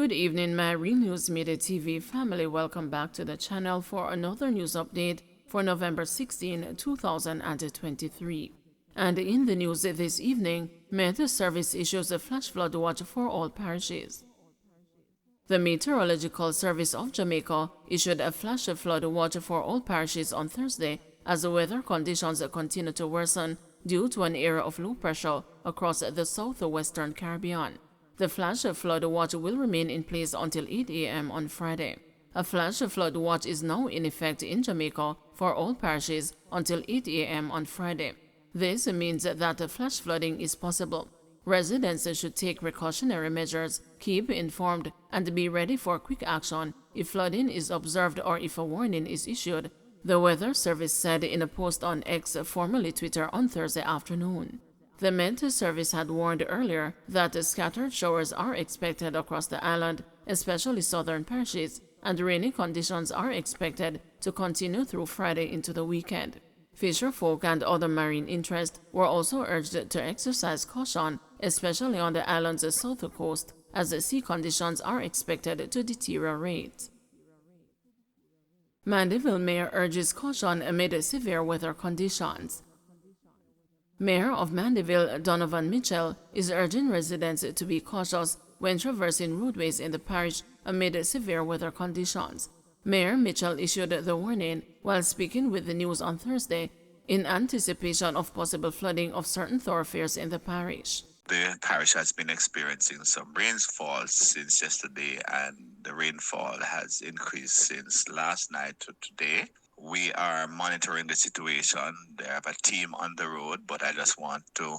Good evening, my Real News Midday TV family. Welcome back to the channel for another news update for November 16, 2023. And in the news this evening, Met Service issues a flash flood watch for all parishes. The Meteorological Service of Jamaica issued a flash flood watch for all parishes on Thursday as the weather conditions continue to worsen due to an area of low pressure across the southwestern Caribbean. The flash flood watch will remain in place until 8 a.m. on Friday. A flash flood watch is now in effect in Jamaica for all parishes until 8 a.m. on Friday. This means that flash flooding is possible. Residents should take precautionary measures, keep informed, and be ready for quick action if flooding is observed or if a warning is issued, the Weather Service said in a post on X, formerly Twitter, on Thursday afternoon. The Met Service had warned earlier that scattered showers are expected across the island, especially southern parishes, and rainy conditions are expected to continue through Friday into the weekend. Fisherfolk and other marine interests were also urged to exercise caution, especially on the island's south coast, as the sea conditions are expected to deteriorate. Mandeville Mayor urges caution amid severe weather conditions. Mayor of Mandeville, Donovan Mitchell, is urging residents to be cautious when traversing roadways in the parish amid severe weather conditions. Mayor Mitchell issued the warning while speaking with the news on Thursday in anticipation of possible flooding of certain thoroughfares in the parish. The parish has been experiencing some rainfall since yesterday, and the rainfall has increased since last night to today. We are monitoring the situation. They have a team on the road, but I just want to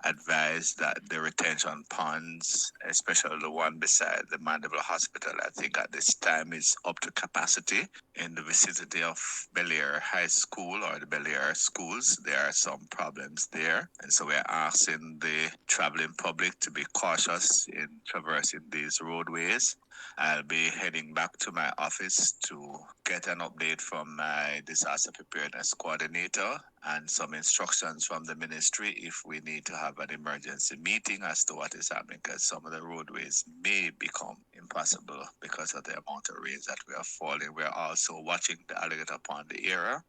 advise that the retention ponds, especially the one beside the Mandeville Hospital, I think at this time is up to capacity. In the vicinity of Bel-Air High School or the Bel-Air schools, there are some problems there. And so we're asking the traveling public to be cautious in traversing these roadways. I'll be heading back to my office to get an update from my disaster preparedness coordinator and some instructions from the ministry if we need to have an emergency meeting as to what is happening, because some of the roadways may become impossible because of the amount of rains that we are falling. We are also watching the Alligator Pond area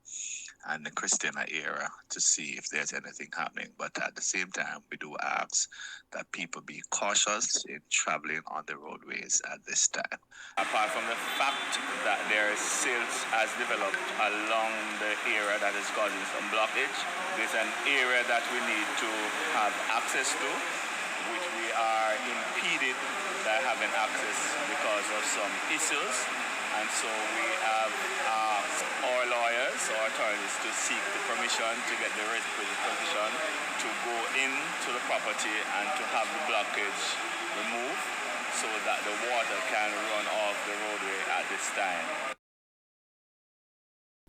and the Christina area to see if there's anything happening. But at the same time, we do ask that people be cautious in traveling on the roadways at this time. Apart from the fact that there is silt has developed along the area that is causing some blockage, there's an area that we need to have access to, which we are impeded by having access because of some issues. And so we have asked our lawyers, our attorneys, to seek the permission to get the requisite permission to go into the property and to have the blockage removed so that the water can run off the roadway at this time.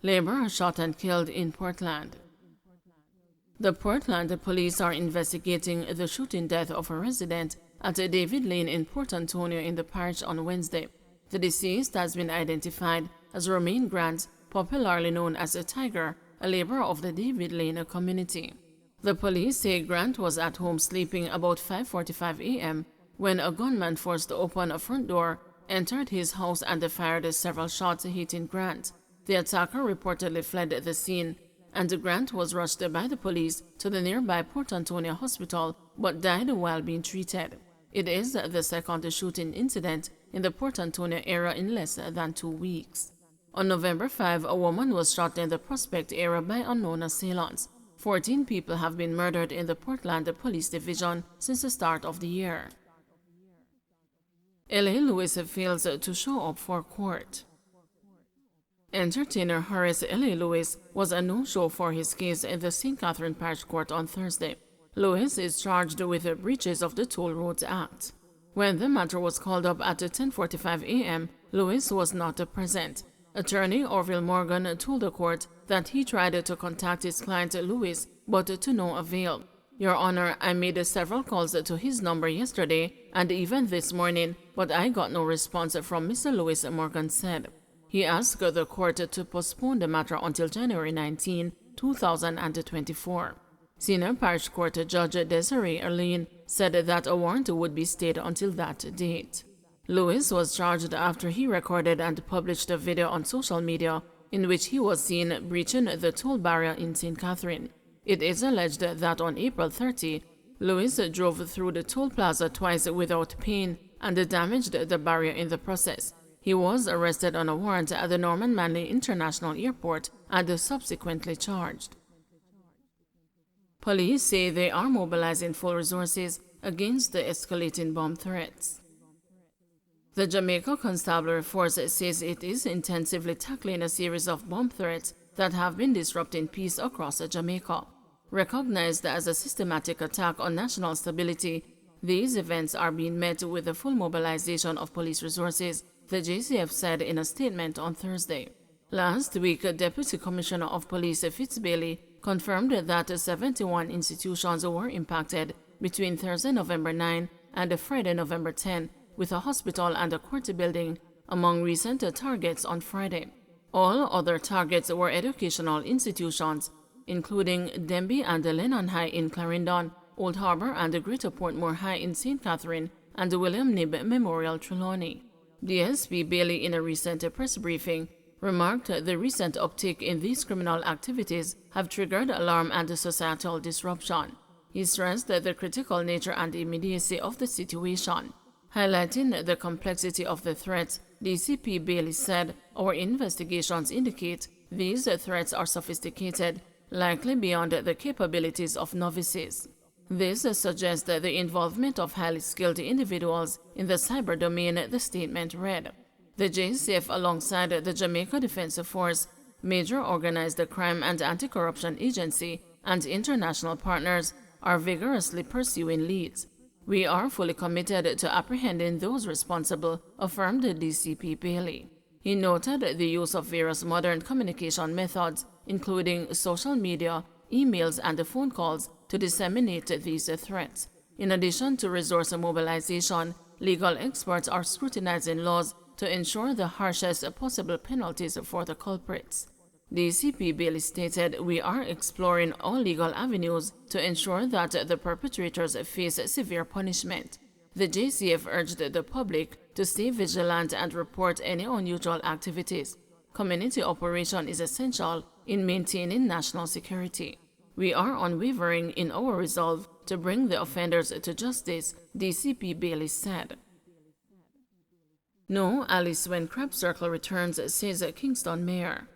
Laborer shot and killed in Portland. The Portland police are investigating the shooting death of a resident at David Lane in Port Antonio in the parish on Wednesday. The deceased has been identified as Romaine Grant, popularly known as a Tiger, a laborer of the David Lane community. The police say Grant was at home sleeping about 5:45 a.m. when a gunman forced open a front door, entered his house, and fired several shots hitting Grant. The attacker reportedly fled the scene, and Grant was rushed by the police to the nearby Port Antonio hospital but died while being treated. It is the second shooting incident in the Port Antonio area in less than 2 weeks. On November 5, a woman was shot in the Prospect area by unknown assailants. 14 people have been murdered in the Portland Police Division since the start of the year. L.A. Lewis fails to show up for court. Entertainer Horace L.A. Lewis was a no-show for his case in the St. Catherine Parish Court on Thursday. Lewis is charged with breaches of the Toll Roads Act. When the matter was called up at 10:45 a.m., Lewis was not present. Attorney Orville Morgan told the court that he tried to contact his client Lewis, but to no avail. "Your Honor, I made several calls to his number yesterday and even this morning, but I got no response from Mr. Lewis," Morgan said. He asked the court to postpone the matter until January 19, 2024. Senior Parish Court Judge Desiree Erlene said that a warrant would be stayed until that date. Lewis was charged after he recorded and published a video on social media in which he was seen breaching the toll barrier in St. Catherine. It is alleged that on April 30, Lewis drove through the toll plaza twice without paying and damaged the barrier in the process. He was arrested on a warrant at the Norman Manley International Airport and subsequently charged. Police say they are mobilizing full resources against the escalating bomb threats. The Jamaica Constabulary Force says it is intensively tackling a series of bomb threats that have been disrupting peace across Jamaica. Recognized as a systematic attack on national stability, these events are being met with the full mobilization of police resources, the JCF said in a statement on Thursday. Last week, Deputy Commissioner of Police Fitz Bailey confirmed that 71 institutions were impacted between Thursday, November 9 and Friday, November 10, with a hospital and a court building among recent targets on Friday. All other targets were educational institutions, including Denby and Lenel High in Clarendon, Old Harbour and Greater Portmore High in St. Catherine, and William Knibb Memorial Trelawney. DSP Bailey, in a recent press briefing, remarked the recent uptick in these criminal activities have triggered alarm and societal disruption. He stressed the critical nature and immediacy of the situation. Highlighting the complexity of the threats, DCP Bailey said, "Our investigations indicate these threats are sophisticated, likely beyond the capabilities of novices. This suggests the involvement of highly skilled individuals in the cyber domain," the statement read. The JCF, alongside the Jamaica Defense Force, major organized crime and anti-corruption agency, and international partners, are vigorously pursuing leads. "We are fully committed to apprehending those responsible," affirmed DCP Bailey. He noted the use of various modern communication methods, including social media, emails, and phone calls, to disseminate these threats. In addition to resource mobilization, legal experts are scrutinizing laws to ensure the harshest possible penalties for the culprits. DCP Bailey stated, "We are exploring all legal avenues to ensure that the perpetrators face severe punishment." The JCF urged the public to stay vigilant and report any unusual activities. Community operation is essential in maintaining national security. "We are unwavering in our resolve to bring the offenders to justice," DCP Bailey said. "No Alice when Crab Circle returns," says Kingston Mayor.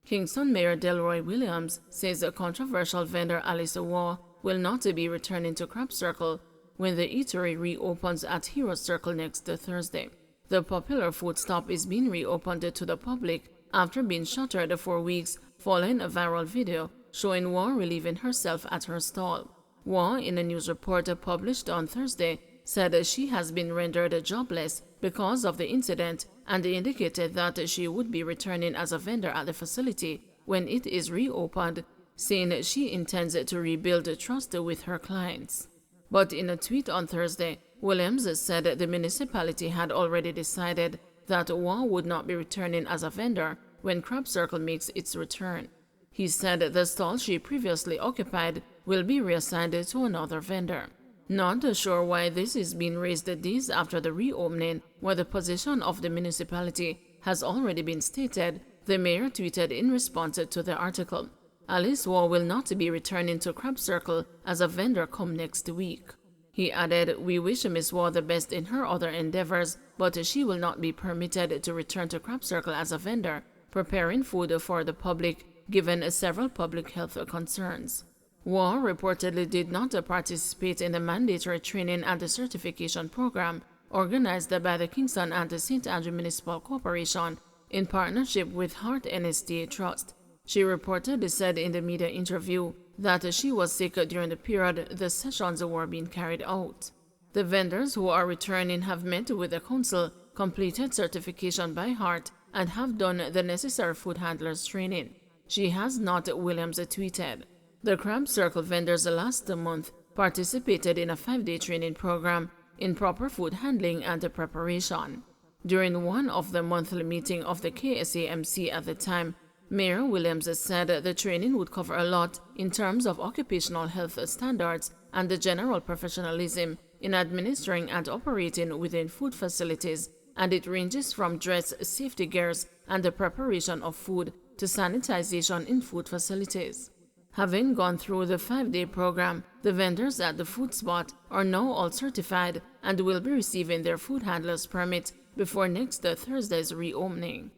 Kingston Mayor Delroy Williams says a controversial vendor Alice Waugh will not be returning to Crab Circle when the eatery reopens at Hero Circle next Thursday. The popular food stop is being reopened to the public after being shuttered for weeks following a viral video showing Waugh relieving herself at her stall. Waugh, in a news report published on Thursday, said she has been rendered jobless because of the incident and indicated that she would be returning as a vendor at the facility when it is reopened, saying she intends to rebuild trust with her clients. But in a tweet on Thursday, Williams said the municipality had already decided that Waugh would not be returning as a vendor when Crab Circle makes its return. He said the stall she previously occupied will be reassigned to another vendor. Not sure why this is being raised days after the reopening, where the position of the municipality has already been stated, the mayor tweeted in response to the article. Alice Waugh will not be returning to Crab Circle as a vendor come next week. He added, "We wish Ms. Waugh the best in her other endeavors, but she will not be permitted to return to Crab Circle as a vendor, preparing food for the public, given several public health concerns." Waugh reportedly did not participate in the mandatory training and certification program organized by the Kingston and St. Andrew Municipal Corporation in partnership with Heart NSTA Trust. She reportedly said in the media interview that she was sick during the period the sessions were being carried out. The vendors who are returning have met with the council, completed certification by Heart, and have done the necessary food handlers training. She has not, Williams tweeted. The Crab Circle vendors last month participated in a 5-day training program in proper food handling and preparation. During one of the monthly meeting of the KSAMC at the time, Mayor Williams said the training would cover a lot in terms of occupational health standards and the general professionalism in administering and operating within food facilities, and it ranges from dress safety gears and the preparation of food to sanitization in food facilities. Having gone through the 5-day program, the vendors at the food spot are now all certified and will be receiving their food handler's permit before next Thursday's reopening.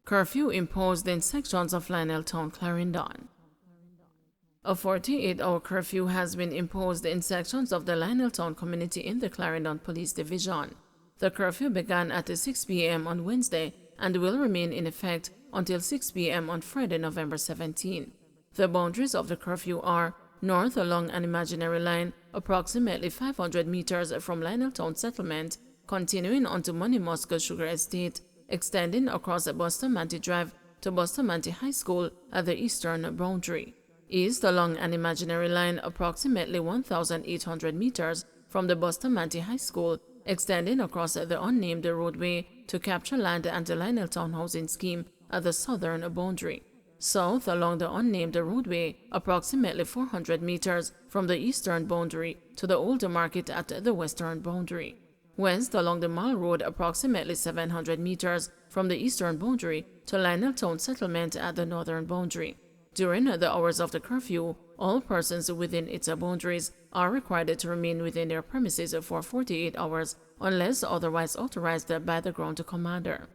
Curfew imposed in sections of Lenel Town, Clarendon. A 48-hour curfew has been imposed in sections of the Lenel Town community in the Clarendon Police Division. The curfew began at 6 p.m. on Wednesday and will remain in effect until 6 p.m. on Friday, November 17. The boundaries of the curfew are north along an imaginary line approximately 500 meters from Lenel Town settlement, continuing onto Moneymusk Sugar Estate, extending across Bustamante Drive to Bustamante High School at the eastern boundary. East along an imaginary line approximately 1,800 meters from the Bustamante High School, extending across the unnamed roadway to capture land and the Lenel Town housing scheme at the southern boundary. South along the unnamed roadway, approximately 400 meters from the eastern boundary to the old market at the western boundary. West along the Mall Road, approximately 700 meters from the eastern boundary to Lenel Town settlement at the northern boundary. During the hours of the curfew, all persons within its boundaries are required to remain within their premises for 48 hours unless otherwise authorized by the ground commander.